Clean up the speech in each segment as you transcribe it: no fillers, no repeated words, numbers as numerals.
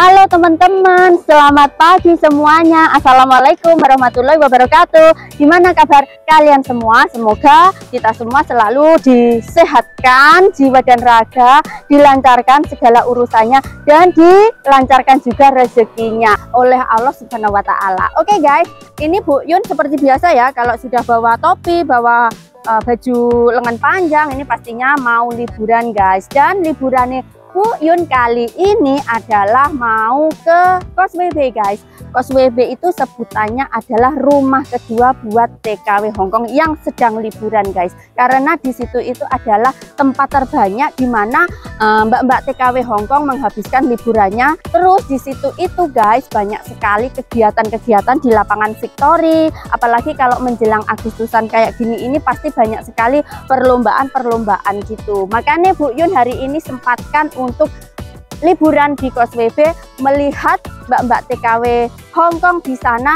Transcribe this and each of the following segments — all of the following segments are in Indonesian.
Halo teman-teman, selamat pagi semuanya. Assalamualaikum warahmatullahi wabarakatuh. Gimana kabar kalian semua? Semoga kita semua selalu disehatkan jiwa dan raga, dilancarkan segala urusannya, dan dilancarkan juga rezekinya oleh Allah Subhanahu wa Ta'ala. Oke guys, ini Bu Yun seperti biasa ya, kalau sudah bawa topi, bawa baju lengan panjang, ini pastinya mau liburan guys. Dan liburannya Bu Yun kali ini adalah mau ke Kos WB guys. Kos WB itu sebutannya adalah rumah kedua buat TKW Hongkong yang sedang liburan guys. Karena di situ itu adalah tempat terbanyak di mana mbak-mbak TKW Hongkong menghabiskan liburannya. Terus di situ itu guys banyak sekali kegiatan-kegiatan di lapangan Victory. Apalagi kalau menjelang Agustusan kayak gini ini pasti banyak sekali perlombaan-perlombaan gitu. Makanya Bu Yun hari ini sempatkan untuk liburan di Kos WB, melihat mbak-mbak TKW Hongkong di sana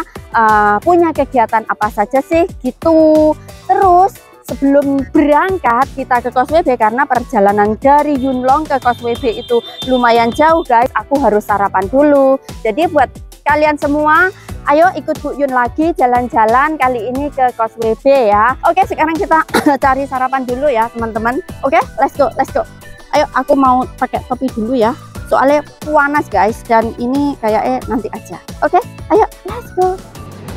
punya kegiatan apa saja sih gitu. Terus sebelum berangkat kita ke Kos WB, karena perjalanan dari Yuen Long ke Kos WB itu lumayan jauh guys, aku harus sarapan dulu. Jadi buat kalian semua, ayo ikut Bu Yun lagi jalan-jalan kali ini ke Kos WB ya. Oke, sekarang kita cari sarapan dulu ya teman-teman. Oke, let's go, let's go. Ayo, aku mau pakai topi dulu ya, soalnya panas guys, dan ini kayaknya nanti aja. Oke, ayo let's go.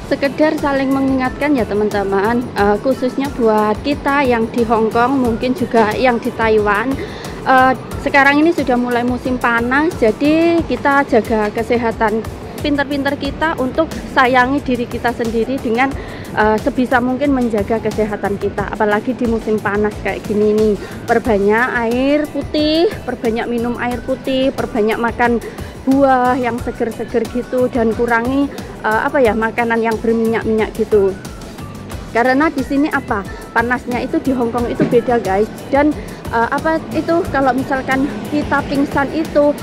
Sekedar saling mengingatkan ya teman-teman, khususnya buat kita yang di Hongkong, mungkin juga yang di Taiwan. Sekarang ini sudah mulai musim panas, jadi kita jaga kesehatan, pintar-pintar kita untuk sayangi diri kita sendiri dengan sebisa mungkin menjaga kesehatan kita, apalagi di musim panas kayak gini nih. Perbanyak air putih, perbanyak minum air putih, perbanyak makan buah yang seger-seger gitu, dan kurangi makanan yang berminyak-minyak gitu. Karena di sini panasnya itu di Hongkong itu beda guys, dan kalau misalkan kita pingsan itu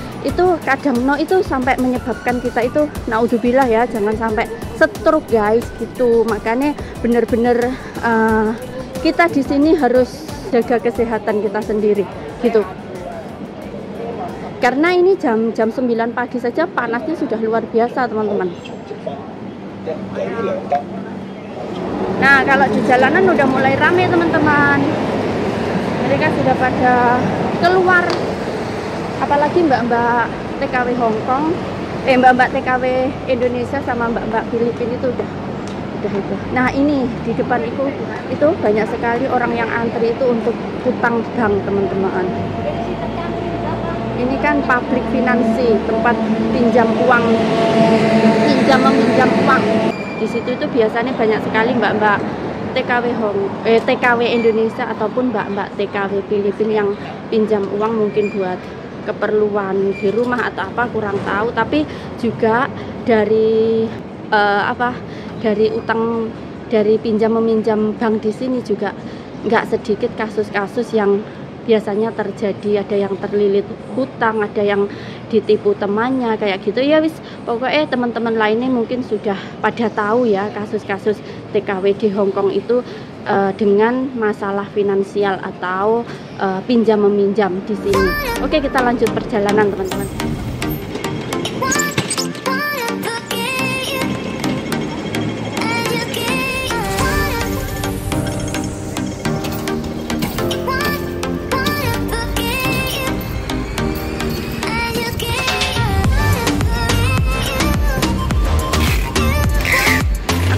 kadang itu sampai menyebabkan kita itu naudzubillah ya, jangan sampai stroke guys gitu. Makanya bener-bener kita di sini harus jaga kesehatan kita sendiri gitu. Karena ini jam 9 pagi saja panasnya sudah luar biasa teman-teman. Nah, kalau di jalanan udah mulai rame teman-teman, mereka sudah pada keluar, apalagi mbak-mbak TKW Hongkong, mbak-mbak TKW Indonesia sama mbak-mbak Filipina itu udah itu. Nah, ini di depan itu banyak sekali orang yang antri itu untuk utang bank teman-teman. Ini kan public finansi, tempat pinjam uang, meminjam uang. Di situ itu biasanya banyak sekali mbak-mbak TKW Indonesia ataupun mbak-mbak TKW Filipina yang pinjam uang, mungkin buat keperluan di rumah atau apa, kurang tahu. Tapi juga dari utang, dari pinjam meminjam bank di sini juga nggak sedikit kasus-kasus yang biasanya terjadi. Ada yang terlilit hutang, ada yang ditipu temannya kayak gitu ya. Wis pokoknya teman-teman lainnya mungkin sudah pada tahu ya kasus-kasus TKW di Hongkong itu dengan masalah finansial atau pinjam meminjam di sini. Oke, kita lanjut perjalanan teman-teman.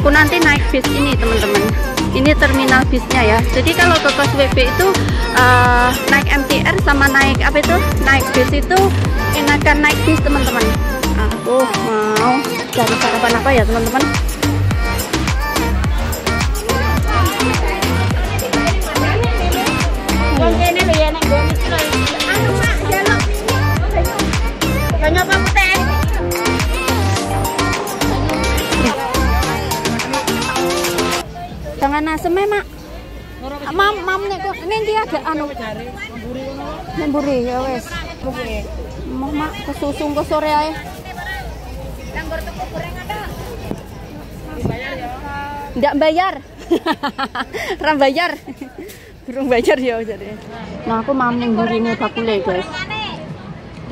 Aku nanti naik bis ini teman-teman, ini terminal bisnya ya. Jadi kalau ke Kos WB itu naik MTR sama naik naik bis itu enakan naik bis teman-teman. Aku mau cari sarapan apa ya teman-teman. Jangan asem mak. Mam nek kok ini agak memburi ya wes. Mau mak kesusung ke sore ae. Langgar toko goreng ada. Dibayar ya. Ndak bayar. Ram bayar. Burung bayar ya jadi. Nah, aku mau memburi ini bakule guys.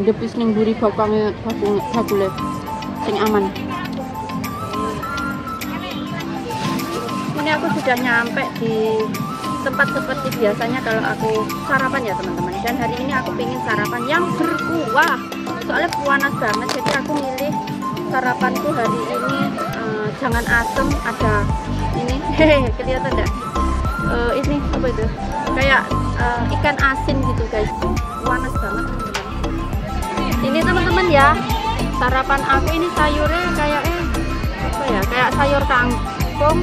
Depis ning buri bakange bakule sing aman. Ini aku sudah nyampe di tempat seperti biasanya kalau aku sarapan ya teman-teman. Dan hari ini aku pengen sarapan yang berkuah. Soalnya panas banget, jadi aku milih sarapanku hari ini jangan asem, ada ini kelihatan enggak? Ini apa itu? Kayak ikan asin gitu guys. Panas banget teman-teman. Ini teman-teman ya, sarapan aku ini sayurnya kayak apa ya? Kayak sayur kangkung,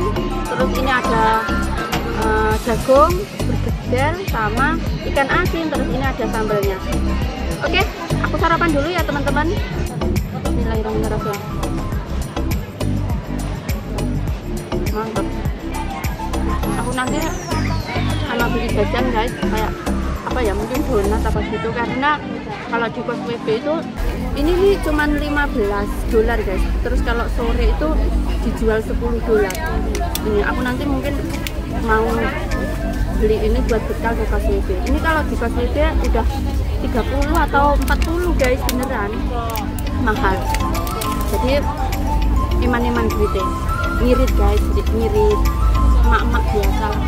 terus ini ada jagung bergedel sama ikan asin, terus ini ada sambalnya. Oke, aku sarapan dulu ya teman-teman. Bismillahirrahmanirrahim. Mantap. Aku nanti kalau beli jajan guys, kayak apa ya, mungkin donat apa gitu, karena kalau di kos WB itu ini nih cuman $15 guys. Terus kalau sore itu dijual $10. Ini aku nanti mungkin mau beli ini buat bekal di kos WB. Ini kalau di kos WB udah 30 atau 40 guys, beneran mahal. Jadi iman-iman duitnya ngirit guys, ngirit emak-emak biasa lah.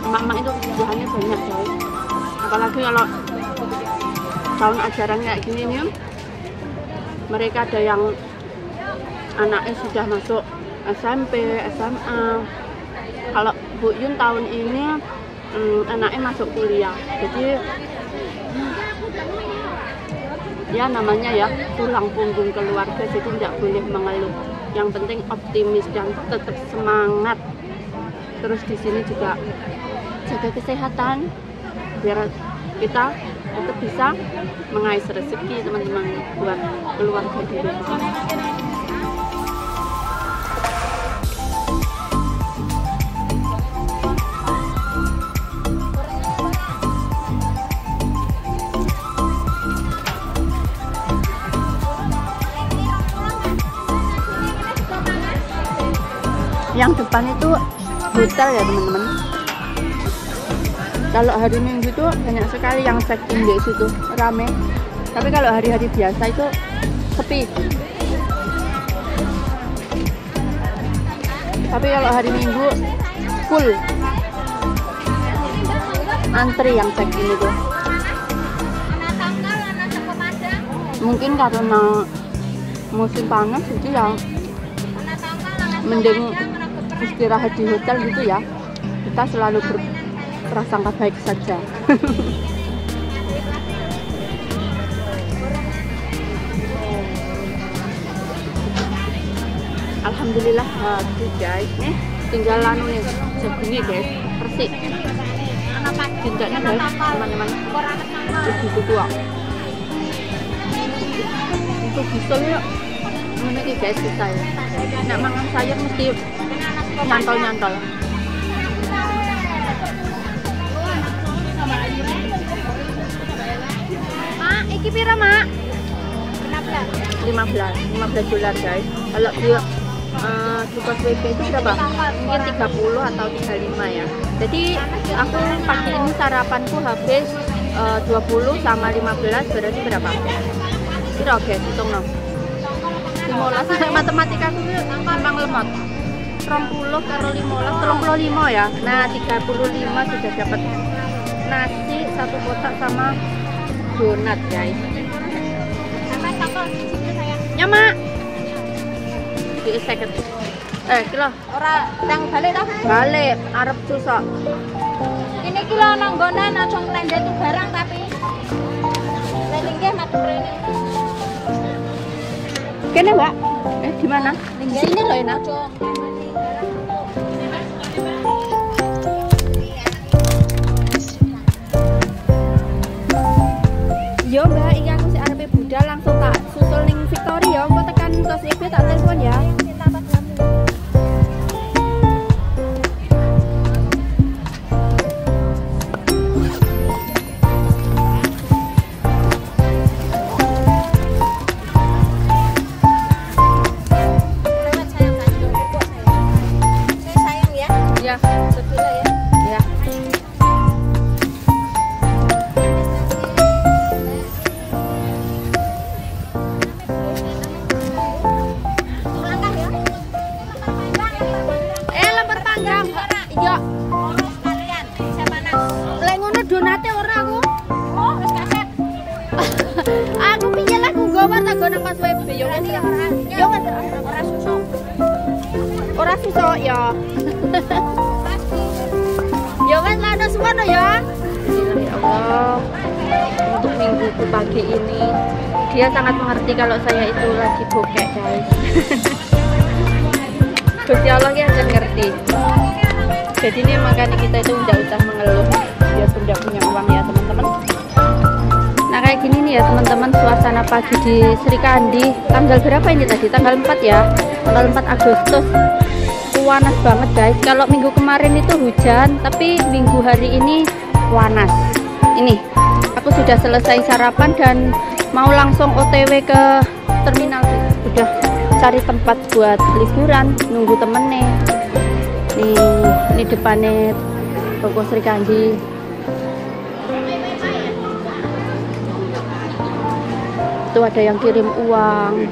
Emak-emak itu bahannya banyak guys, apalagi kalau tahun ajaran kayak gini nih, mereka ada yang anaknya sudah masuk SMP, SMA. Kalau Bu Yun tahun ini anaknya masuk kuliah, jadi ya namanya ya tulang punggung keluarga, jadi tidak boleh mengeluh. Yang penting optimis dan tetap semangat. Terus di sini juga jaga kesehatan biar kita tetap bisa mengais rezeki teman-teman buat keluarga di rumah. Yang depan itu hotel ya teman-teman. Kalau hari Minggu itu banyak sekali yang check in di situ, rame. Tapi kalau hari-hari biasa itu sepi. Tapi kalau hari Minggu full, antri yang check in itu. Mungkin karena musim panas itu yang mending istirahat di hotel gitu ya. Kita selalu berprasangka baik saja. Alhamdulillah habis guys. Nih tinggal anu nih jagungnya guys, persik. Tindaknya guys teman-teman. Begitu tua. Untuk bisel ya. Ini guys kita ya. Nek mangan sayur mesti nyantol-nyantol. Mak, iki pira, Mak? $15 guys. Kalau dia di kos WB itu berapa? Mungkin 30 atau 35 ya. Jadi aku pagi ini sarapanku habis 20 sama 15 berarti berapa? Kira guys, hitung no. 15 matematika aku memang lemot. 30 karo 15, 35 ya. Nah, 35 sudah dapat nasi 1 kotak sama donat, guys. Ya, Mak. Di second. Kilo. Ora tang balik toh? Balik, arep susah. Ini kilo nang nggonan aja nglendhet barang tapi. Lelingke madhep rene. Kene, Mbak. Di mana? Di sini loh enak. Yo Mbak, iki aku si arepe budal langsung tak susul ning Victory ya. Engko tekan kos IB tak telepon ya. Aku piye lah ku gowo tak gono pas WB yo wis yo wis ora susuk. Ora susuk ya. Yo wis lah ono semono ya. Ya Allah, untuk mingguku pagi ini dia sangat mengerti kalau saya itu lagi bokek guys. Gusti Allah ya akan ngerti. Jadi ini makanya kita itu tidak usah mengeluh dia sudah punya uang ya teman-teman. Nah kayak gini nih ya teman-teman, suasana pagi di Sri Kandi. Tanggal berapa ini tadi? Tanggal 4 ya, tanggal 4 Agustus. Panas banget guys. Kalau minggu kemarin itu hujan, tapi minggu hari ini panas. Ini aku sudah selesai sarapan dan mau langsung OTW ke terminal. Udah cari tempat buat liburan, nunggu temennya. Ini depannya toko Sri Kandi. Itu ada yang kirim uang.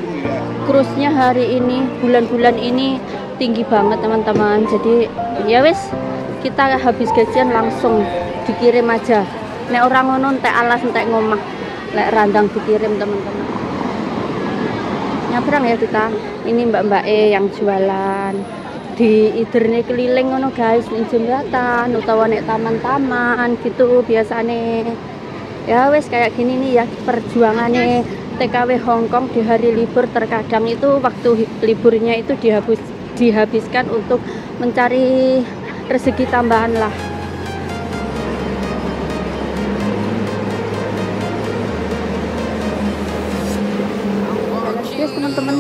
Cruise-nya hari ini, bulan-bulan ini tinggi banget teman-teman. Jadi ya wes, kita habis gajian langsung dikirim aja. Nek orang ngono entek alas entek ngomah, lek randang dikirim teman-teman. Nyabrang ya kita. Ini mbak-mbak yang jualan di iderne keliling ngono guys, ning jembatan utawa nek taman-taman gitu biasane. Ya wes kayak gini nih ya perjuangannya TKW Hongkong di hari libur. Terkadang itu waktu liburnya itu dihabiskan untuk mencari rezeki tambahan lah. Yes teman-teman,